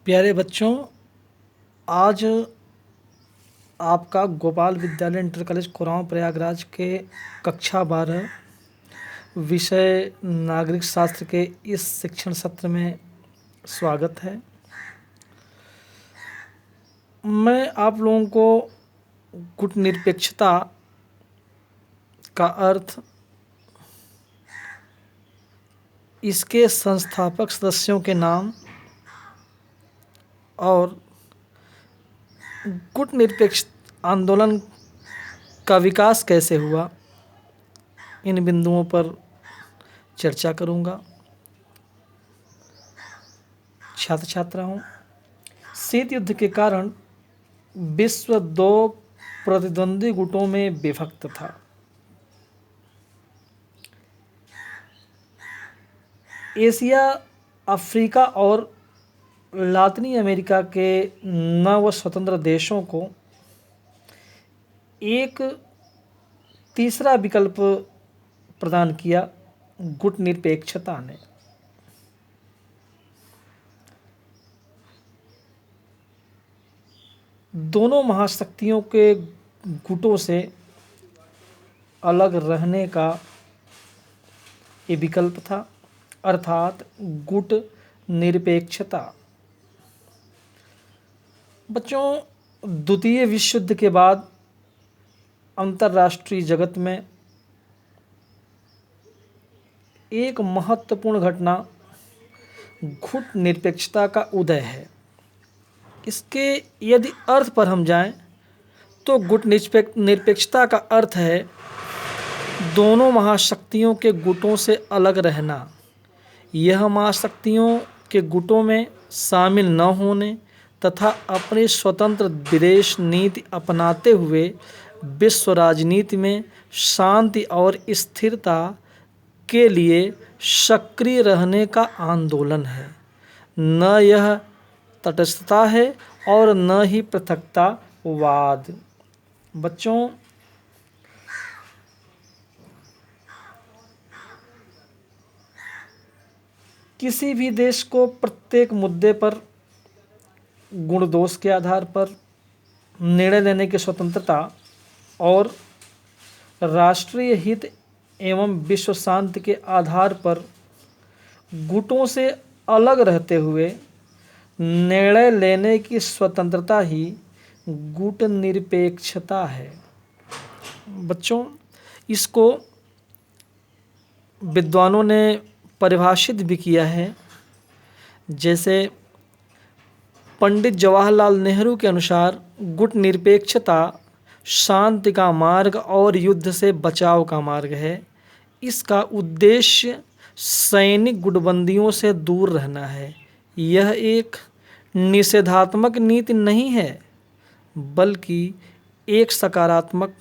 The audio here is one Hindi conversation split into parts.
प्यारे बच्चों, आज आपका गोपाल विद्यालय इंटर कॉलेज कुरान प्रयागराज के कक्षा 12 विषय नागरिक शास्त्र के इस शिक्षण सत्र में स्वागत है। मैं आप लोगों को गुटनिरपेक्षता का अर्थ, इसके संस्थापक सदस्यों के नाम और गुटनिरपेक्ष आंदोलन का विकास कैसे हुआ, इन बिंदुओं पर चर्चा करूंगा। छात्र छात्राओं, शीत युद्ध के कारण विश्व दो प्रतिद्वंदी गुटों में विभक्त था। एशिया, अफ्रीका और लातिनी अमेरिका के नव स्वतंत्र देशों को एक तीसरा विकल्प प्रदान किया गुटनिरपेक्षता ने। दोनों महाशक्तियों के गुटों से अलग रहने का ये विकल्प था, अर्थात गुट निरपेक्षता। बच्चों, द्वितीय विश्व युद्ध के बाद अंतर्राष्ट्रीय जगत में एक महत्वपूर्ण घटना गुट निरपेक्षता का उदय है। इसके यदि अर्थ पर हम जाएं तो गुट निरपेक्षता का अर्थ है दोनों महाशक्तियों के गुटों से अलग रहना। यह महाशक्तियों के गुटों में शामिल न होने तथा अपनी स्वतंत्र विदेश नीति अपनाते हुए विश्व राजनीति में शांति और स्थिरता के लिए सक्रिय रहने का आंदोलन है। न यह तटस्थता है और न ही पृथकतावाद। बच्चों, किसी भी देश को प्रत्येक मुद्दे पर गुण दोष के आधार पर निर्णय लेने की स्वतंत्रता और राष्ट्रीय हित एवं विश्व शांति के आधार पर गुटों से अलग रहते हुए निर्णय लेने की स्वतंत्रता ही गुट निरपेक्षता है। बच्चों, इसको विद्वानों ने परिभाषित भी किया है। जैसे पंडित जवाहरलाल नेहरू के अनुसार गुट निरपेक्षता शांति का मार्ग और युद्ध से बचाव का मार्ग है। इसका उद्देश्य सैनिक गुटबंदियों से दूर रहना है। यह एक निषेधात्मक नीति नहीं है, बल्कि एक सकारात्मक,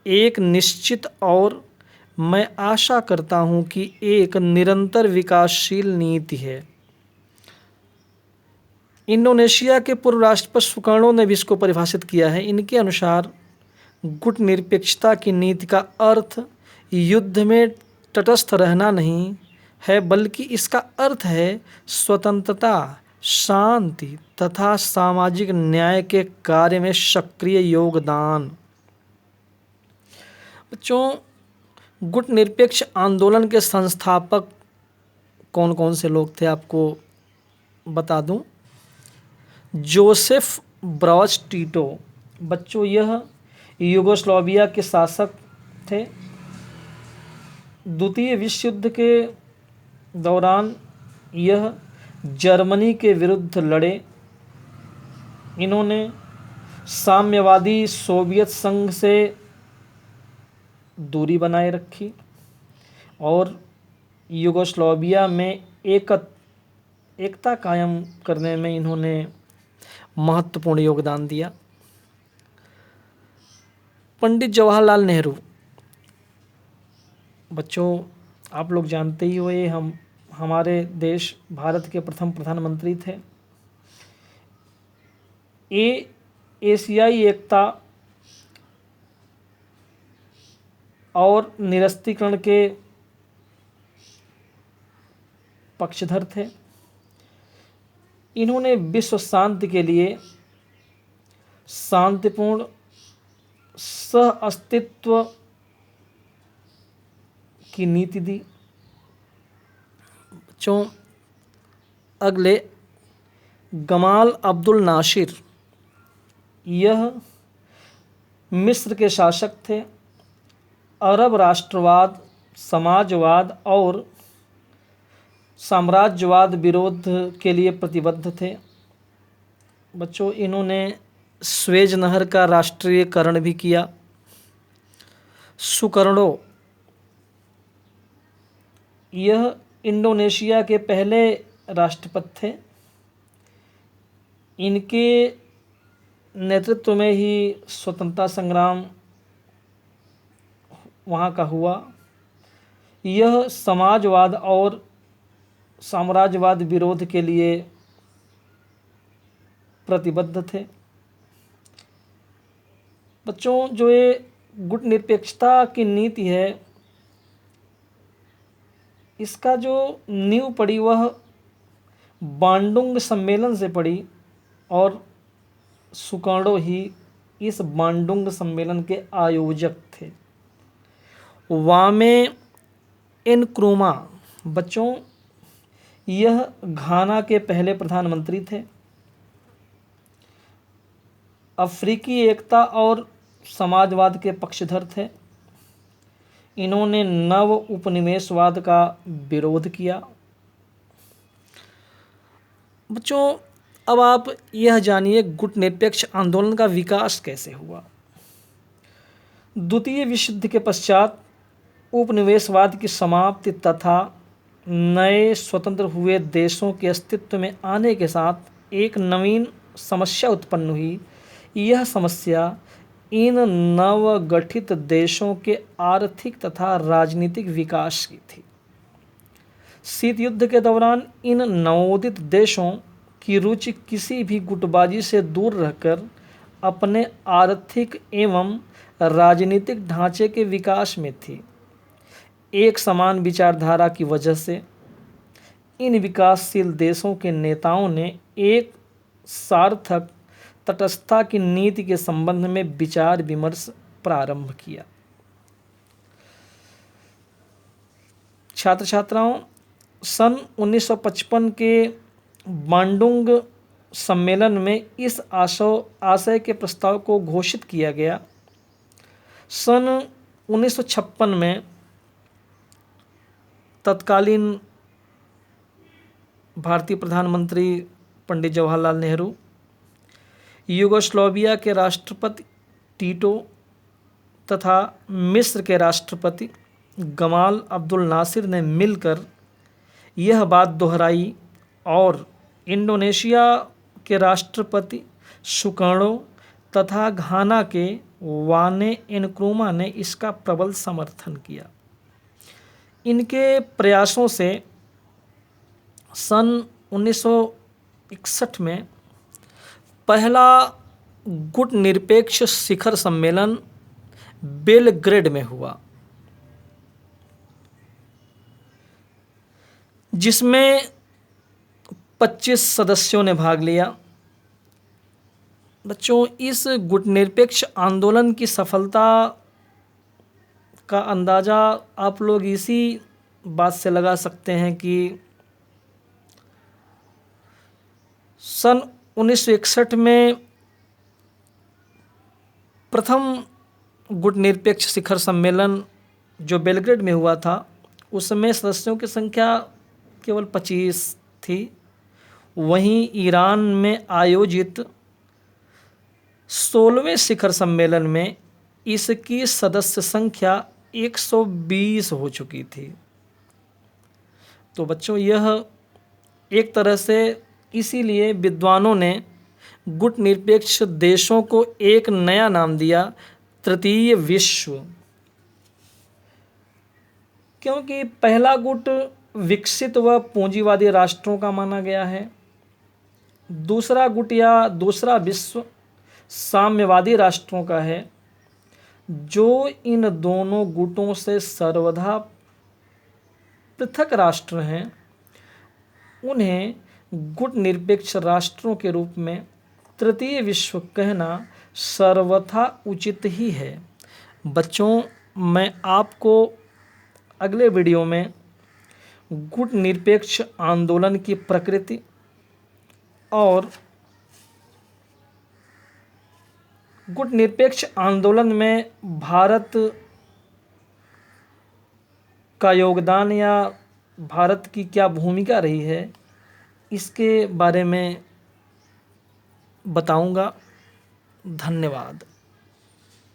एक निश्चित और मैं आशा करता हूं कि एक निरंतर विकासशील नीति है। इंडोनेशिया के पूर्व राष्ट्रपति सुकर्णो ने भी इसको परिभाषित किया है। इनके अनुसार गुट निरपेक्षता की नीति का अर्थ युद्ध में तटस्थ रहना नहीं है, बल्कि इसका अर्थ है स्वतंत्रता, शांति तथा सामाजिक न्याय के कार्य में सक्रिय योगदान। बच्चों, गुट निरपेक्ष आंदोलन के संस्थापक कौन कौन से लोग थे आपको बता दूं। Joseph bras टीटो। बच्चों, यह यूगोस्लाविया के शासक थे। द्वितीय विश्व युद्ध के दौरान यह जर्मनी के विरुद्ध लड़े। इन्होंने साम्यवादी सोवियत संघ से दूरी बनाए रखी और यूगोस्लाविया में एकता कायम करने में इन्होंने महत्वपूर्ण योगदान दिया। पंडित जवाहरलाल नेहरू। बच्चों, आप लोग जानते ही हो, ये हमारे देश भारत के प्रथम प्रधानमंत्री थे। ये एशियाई एकता और निरस्त्रीकरण के पक्षधर थे। इन्होंने विश्व शांति के लिए शांतिपूर्ण सह अस्तित्व की नीति दी। बच्चों, अगले गमाल अब्दुल नासिर, यह मिस्र के शासक थे। अरब राष्ट्रवाद, समाजवाद और साम्राज्यवाद विरोध के लिए प्रतिबद्ध थे। बच्चों, इन्होंने स्वेज नहर का राष्ट्रीयकरण भी किया। सुकर्णो, यह इंडोनेशिया के पहले राष्ट्रपति थे। इनके नेतृत्व में ही स्वतंत्रता संग्राम वहाँ का हुआ। यह समाजवाद और साम्राज्यवाद विरोध के लिए प्रतिबद्ध थे। बच्चों, जो ये गुटनिरपेक्षता की नीति है, इसका जो नींव पड़ी वह बांडुंग सम्मेलन से पड़ी और सुकर्णो ही इस बांडुंग सम्मेलन के आयोजक थे। वामे एनक्रुमा, बच्चों, यह घाना के पहले प्रधानमंत्री थे। अफ्रीकी एकता और समाजवाद के पक्षधर थे। इन्होंने नव उपनिवेशवाद का विरोध किया। बच्चों, अब आप यह जानिए गुटनिरपेक्ष आंदोलन का विकास कैसे हुआ। द्वितीय विश्व युद्ध के पश्चात उपनिवेशवाद की समाप्ति तथा नए स्वतंत्र हुए देशों के अस्तित्व में आने के साथ एक नवीन समस्या उत्पन्न हुई। यह समस्या इन नवगठित देशों के आर्थिक तथा राजनीतिक विकास की थी। शीत युद्ध के दौरान इन नवोदित देशों की रुचि किसी भी गुटबाजी से दूर रहकर अपने आर्थिक एवं राजनीतिक ढांचे के विकास में थी। एक समान विचारधारा की वजह से इन विकासशील देशों के नेताओं ने एक सार्थक तटस्थता की नीति के संबंध में विचार विमर्श प्रारंभ किया। छात्र छात्राओं, सन 1955 के बांडुंग सम्मेलन में इस आशय के प्रस्ताव को घोषित किया गया। सन 1956 में तत्कालीन भारतीय प्रधानमंत्री पंडित जवाहरलाल नेहरू, यूगोस्लाविया के राष्ट्रपति टीटो तथा मिस्र के राष्ट्रपति गमाल अब्दुल नासिर ने मिलकर यह बात दोहराई और इंडोनेशिया के राष्ट्रपति सुकर्णो तथा घाना के वाने एनक्रुमा ने इसका प्रबल समर्थन किया। इनके प्रयासों से सन 1961 में पहला गुटनिरपेक्ष शिखर सम्मेलन बेलग्रेड में हुआ, जिसमें 25 सदस्यों ने भाग लिया। बच्चों, इस गुटनिरपेक्ष आंदोलन की सफलता का अंदाज़ा आप लोग इसी बात से लगा सकते हैं कि सन 1961 में प्रथम गुटनिरपेक्ष शिखर सम्मेलन जो बेलग्रेड में हुआ था, उसमें सदस्यों की संख्या केवल 25 थी। वहीं ईरान में आयोजित 16वें शिखर सम्मेलन में इसकी सदस्य संख्या 120 हो चुकी थी। तो बच्चों, यह एक तरह से इसीलिए विद्वानों ने गुटनिरपेक्ष देशों को एक नया नाम दिया, तृतीय विश्व, क्योंकि पहला गुट विकसित व पूंजीवादी राष्ट्रों का माना गया है। दूसरा गुट या दूसरा विश्व साम्यवादी राष्ट्रों का है, जो इन दोनों गुटों से सर्वथा पृथक राष्ट्र हैं। उन्हें गुट निरपेक्ष राष्ट्रों के रूप में तृतीय विश्व कहना सर्वथा उचित ही है। बच्चों, मैं आपको अगले वीडियो में गुट निरपेक्ष आंदोलन की प्रकृति और गुट निरपेक्ष आंदोलन में भारत का योगदान या भारत की क्या भूमिका रही है, इसके बारे में बताऊंगा। धन्यवाद।